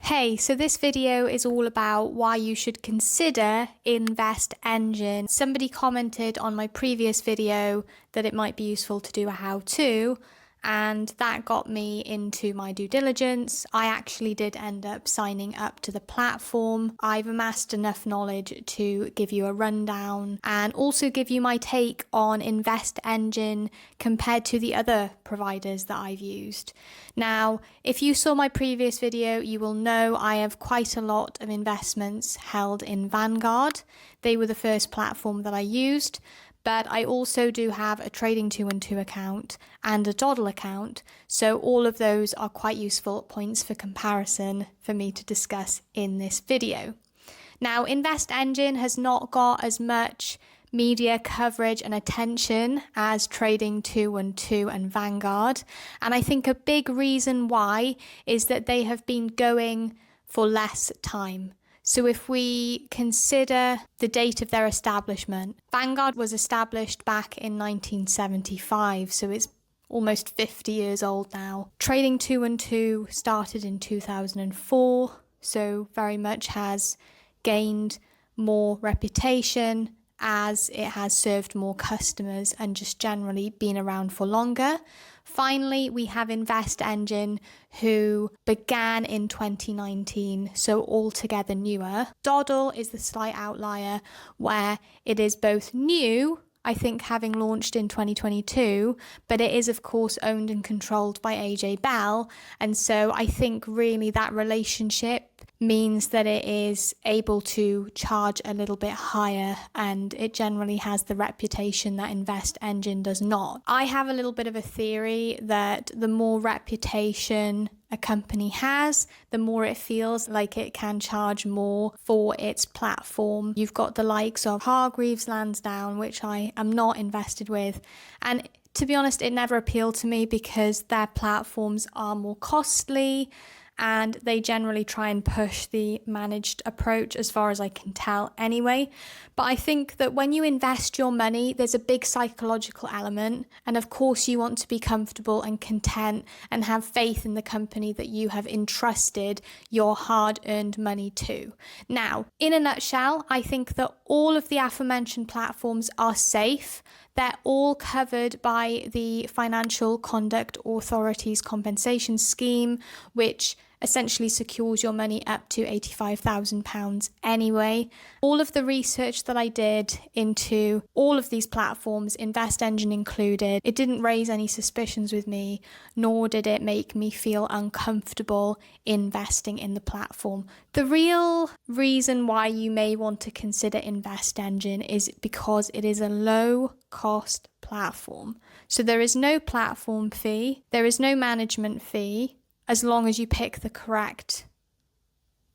Hey, so this video is all about why you should consider InvestEngine. Somebody commented on my previous video that it might be useful to do a how-to, and that got me into my due diligence. I actually did end up signing up to the platform. I've amassed enough knowledge to give you a rundown and also give you my take on InvestEngine compared to the other providers that I've used. Now, if you saw my previous video, you will know I have quite a lot of investments held in Vanguard. They were the first platform that I used. But I also do have a Trading 212 account and a Dodl account, so all of those are quite useful points for comparison for me to discuss in this video. Now, InvestEngine has not got as much media coverage and attention as Trading 212 and Vanguard, and I think a big reason why is that they have been going for less time. So if we consider the date of their establishment, Vanguard was established back in 1975, so it's almost 50 years old now. Trading 212 started in 2004, so very much has gained more reputation as it has served more customers and just generally been around for longer. Finally, we have InvestEngine, who began in 2019, so altogether newer. Dodl is the slight outlier where it is both new, I think having launched in 2022, but it is of course owned and controlled by AJ Bell, and so I think really that relationship means that it is able to charge a little bit higher, and it generally has the reputation that InvestEngine does not. I have a little bit of a theory that the more reputation a company has, the more it feels like it can charge more for its platform. You've got the likes of Hargreaves Lansdown, which I am not invested with, and to be honest, it never appealed to me because their platforms are more costly and they generally try and push the managed approach as far as I can tell anyway. But I think that when you invest your money, there's a big psychological element. And of course you want to be comfortable and content and have faith in the company that you have entrusted your hard-earned money to. Now, in a nutshell, I think that all of the aforementioned platforms are safe. They're all covered by the Financial Conduct Authority's compensation scheme, which essentially secures your money up to £85,000 anyway. All of the research that I did into all of these platforms, InvestEngine included, it didn't raise any suspicions with me, nor did it make me feel uncomfortable investing in the platform. The real reason why you may want to consider InvestEngine is because it is a low-cost platform. So there is no platform fee, there is no management fee, as long as you pick the correct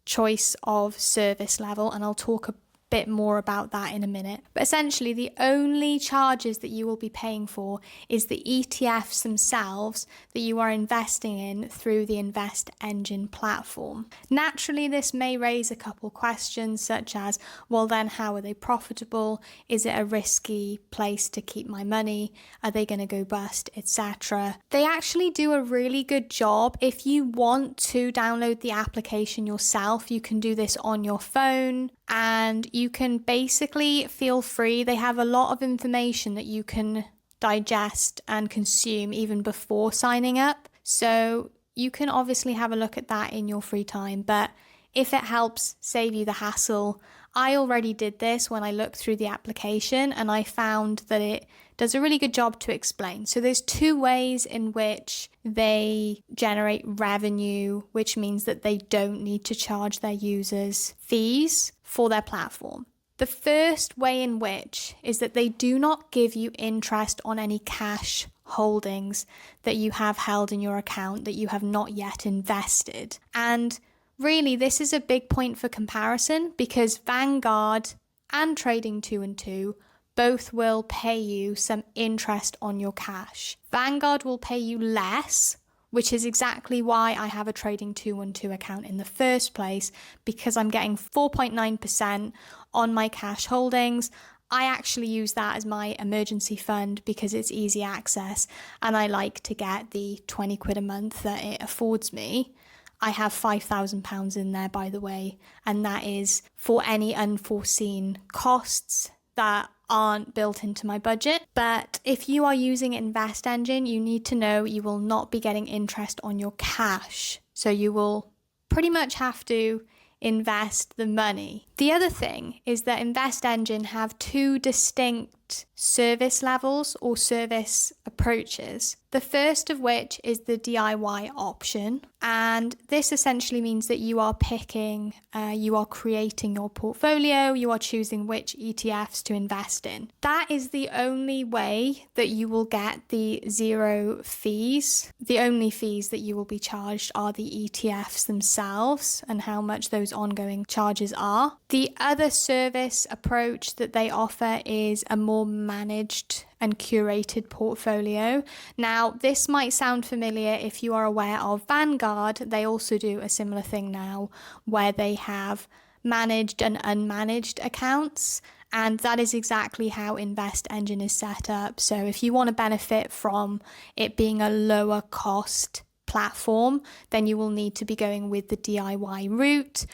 choice of service level, and I'll talk a bit more about that in a minute. But essentially the only charges that you will be paying for is the ETFs themselves that you are investing in through the InvestEngine platform. Naturally, this may raise a couple questions such as, well then how are they profitable? Is it a risky place to keep my money? Are they going to go bust, etc.? They actually do a really good job. If you want to download the application yourself, you can do this on your phone, and you can basically feel free. They have a lot of information that you can digest and consume even before signing up. So you can obviously have a look at that in your free time. But if it helps save you the hassle, I already did this when I looked through the application, and I found that it does a really good job to explain. So there's two ways in which they generate revenue, which means that they don't need to charge their users fees for their platform. The first way in which is that they do not give you interest on any cash holdings that you have held in your account that you have not yet invested. And really, this is a big point for comparison because Vanguard and Trading 212 both will pay you some interest on your cash. Vanguard will pay you less, which is exactly why I have a Trading 212 account in the first place, because I'm getting 4.9% on my cash holdings. I actually use that as my emergency fund because it's easy access and I like to get the 20 quid a month that it affords me. I have £5,000 in there, by the way, and that is for any unforeseen costs that aren't built into my budget. But if you are using InvestEngine, you need to know you will not be getting interest on your cash. So you will pretty much have to invest the money. The other thing is that InvestEngine have two distinct service levels or service approaches. The first of which is the DIY option, and this essentially means that you are picking, you are creating your portfolio, you are choosing which ETFs to invest in. That is the only way that you will get the zero fees. The only fees that you will be charged are the ETFs themselves and how much those ongoing charges are. The other service approach that they offer is a more managed and curated portfolio. Now, this might sound familiar if you are aware of Vanguard. They also do a similar thing now where they have managed and unmanaged accounts. And that is exactly how InvestEngine is set up. So if you want to benefit from it being a lower cost platform, then you will need to be going with the DIY route.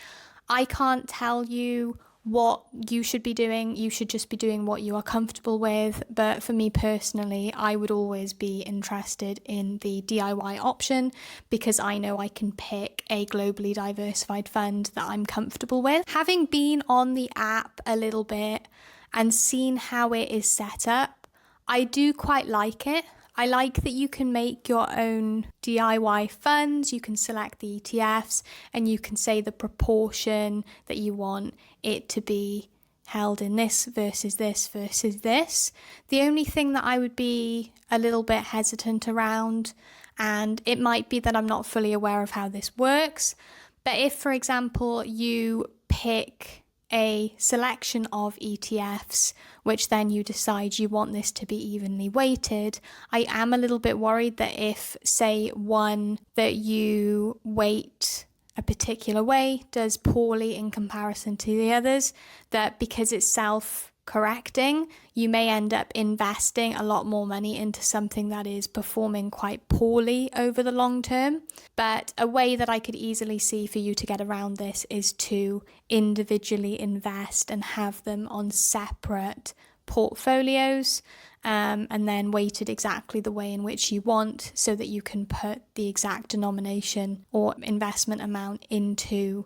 I can't tell you what you should be doing. You should just be doing what you are comfortable with. But for me personally, I would always be interested in the DIY option because I know I can pick a globally diversified fund that I'm comfortable with. Having been on the app a little bit and seen how it is set up, I do quite like it. I like that you can make your own DIY funds, you can select the ETFs, and you can say the proportion that you want it to be held in this versus this versus this. The only thing that I would be a little bit hesitant around, and it might be that I'm not fully aware of how this works, but if, for example, you pick a selection of ETFs, which then you decide you want this to be evenly weighted, I am a little bit worried that if, say, one that you weight a particular way does poorly in comparison to the others, that because it's self-correcting, you may end up investing a lot more money into something that is performing quite poorly over the long term. But a way that I could easily see for you to get around this is to individually invest and have them on separate portfolios, and then weighted exactly the way in which you want so that you can put the exact denomination or investment amount into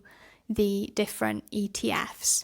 the different ETFs.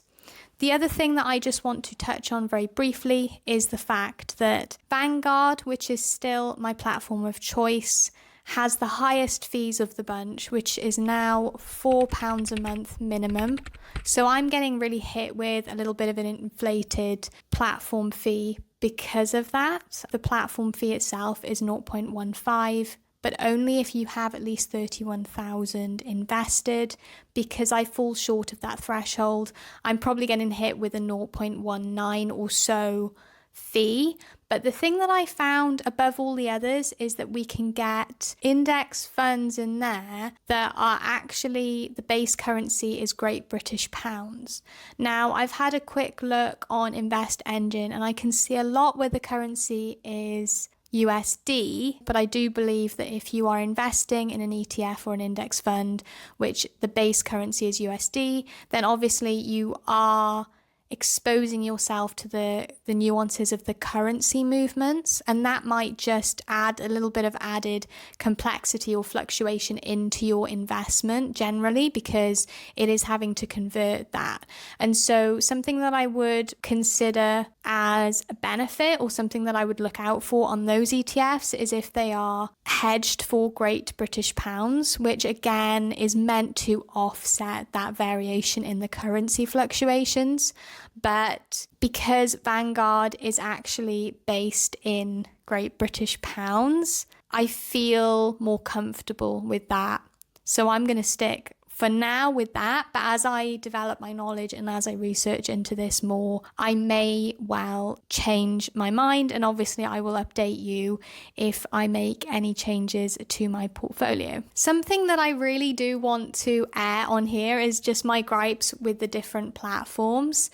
The other thing that I just want to touch on very briefly is the fact that Vanguard, which is still my platform of choice, has the highest fees of the bunch, which is now £4 a month minimum. So I'm getting really hit with a little bit of an inflated platform fee because of that. The platform fee itself is 0.15, but only if you have at least 31,000 invested. Because I fall short of that threshold, I'm probably getting hit with a 0.19 or so fee. But the thing that I found above all the others is that we can get index funds in there that are actually, the base currency is Great British pounds. Now, I've had a quick look on InvestEngine and I can see a lot where the currency is USD, but I do believe that if you are investing in an ETF or an index fund, which the base currency is USD, then obviously you are exposing yourself to the nuances of the currency movements, and that might just add a little bit of added complexity or fluctuation into your investment generally, because it is having to convert that. And so something that I would consider as a benefit, or something that I would look out for on those ETFs, is if they are hedged for Great British pounds, which again is meant to offset that variation in the currency fluctuations. But because Vanguard is actually based in Great British pounds, I feel more comfortable with that. So I'm going to stick for now with that. But as I develop my knowledge and as I research into this more, I may well change my mind. And obviously I will update you if I make any changes to my portfolio. Something that I really do want to air on here is just my gripes with the different platforms.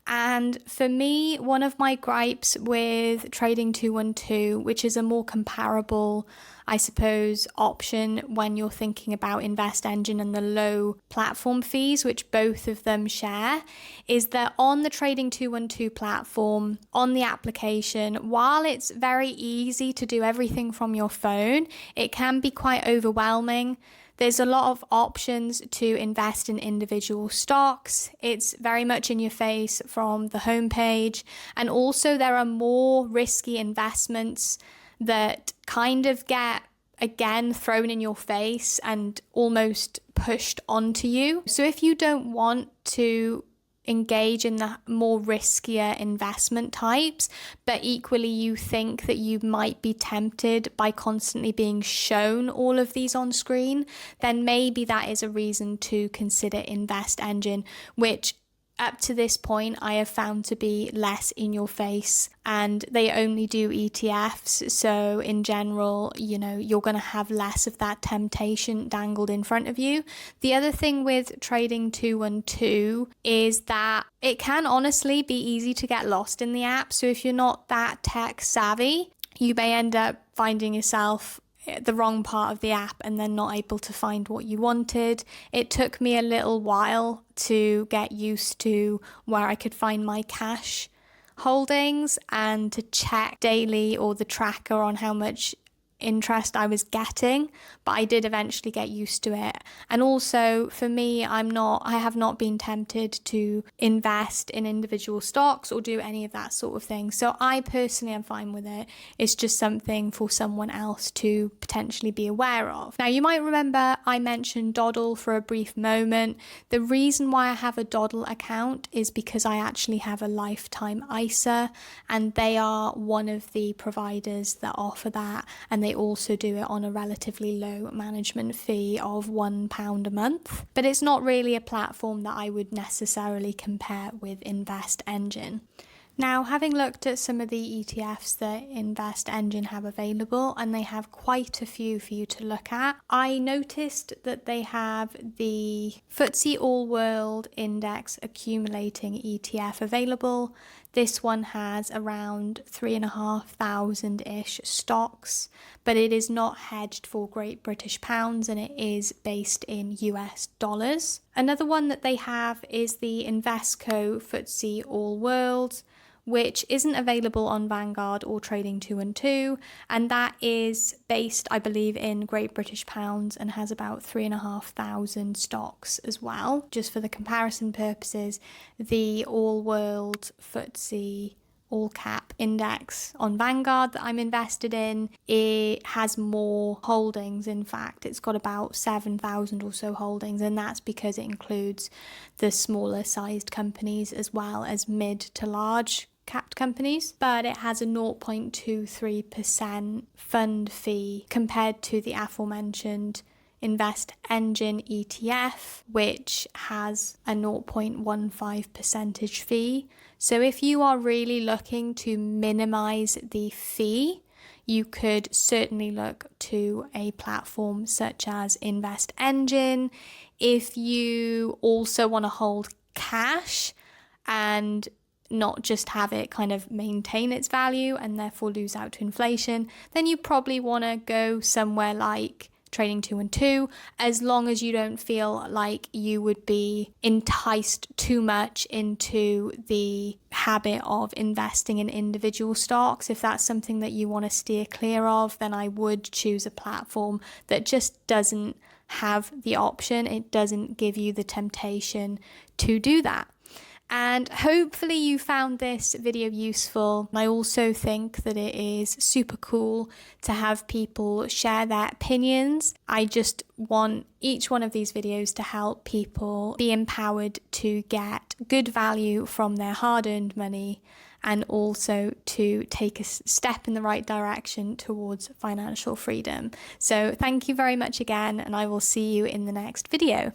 And for me, one of my gripes with Trading 212, which is a more comparable I suppose, option when you're thinking about InvestEngine and the low platform fees, which both of them share, is that on the Trading 212 platform, on the application, while it's very easy to do everything from your phone, it can be quite overwhelming. There's a lot of options to invest in individual stocks. It's very much in your face from the homepage. And also there are more risky investments that kind of get, again, thrown in your face and almost pushed onto you. So if you don't want to engage in the more riskier investment types, but equally you think that you might be tempted by constantly being shown all of these on screen, then maybe that is a reason to consider InvestEngine, which up to this point I have found to be less in your face, and they only do ETFs, so in general, you're going to have less of that temptation dangled in front of you. The other thing with Trading 212 is that it can honestly be easy to get lost in the app, so if you're not that tech savvy, you may end up finding yourself the wrong part of the app and then not able to find what you wanted. It took me a little while to get used to where I could find my cash holdings and to check daily or the tracker on how much interest I was getting, but I did eventually get used to it. And also for me, I have not been tempted to invest in individual stocks or do any of that sort of thing. So I personally am fine with it. It's just something for someone else to potentially be aware of. Now, you might remember I mentioned Dodl for a brief moment. The reason why I have a Dodl account is because I actually have a lifetime ISA, and they are one of the providers that offer that, and they also do it on a relatively low management fee of £1 a month. But it's not really a platform that I would necessarily compare with InvestEngine. Now, having looked at some of the ETFs that InvestEngine have available, and they have quite a few for you to look at, I noticed that they have the FTSE All World Index Accumulating ETF available. This one has around 3,500-ish stocks, but it is not hedged for Great British pounds and it is based in US dollars. Another one that they have is the Invesco FTSE All World, which isn't available on Vanguard or Trading 212, and that is based, I believe, in Great British pounds and has about 3,500 stocks as well. Just for the comparison purposes, the All World FTSE All Cap Index on Vanguard that I'm invested in, it has more holdings. In fact, it's got about 7,000 or so holdings, and that's because it includes the smaller sized companies as well as mid to large capped companies, but it has a 0.23% fund fee compared to the aforementioned InvestEngine ETF, which has a 0.15 percentage fee. So if you are really looking to minimize the fee, you could certainly look to a platform such as InvestEngine. If you also want to hold cash and not just have it kind of maintain its value and therefore lose out to inflation, then you probably want to go somewhere like Trading 212, as long as you don't feel like you would be enticed too much into the habit of investing in individual stocks. If that's something that you want to steer clear of, then I would choose a platform that just doesn't have the option. It doesn't give you the temptation to do that. And hopefully you found this video useful. I also think that it is super cool to have people share their opinions. I just want each one of these videos to help people be empowered to get good value from their hard-earned money, and also to take a step in the right direction towards financial freedom. So thank you very much again, and I will see you in the next video.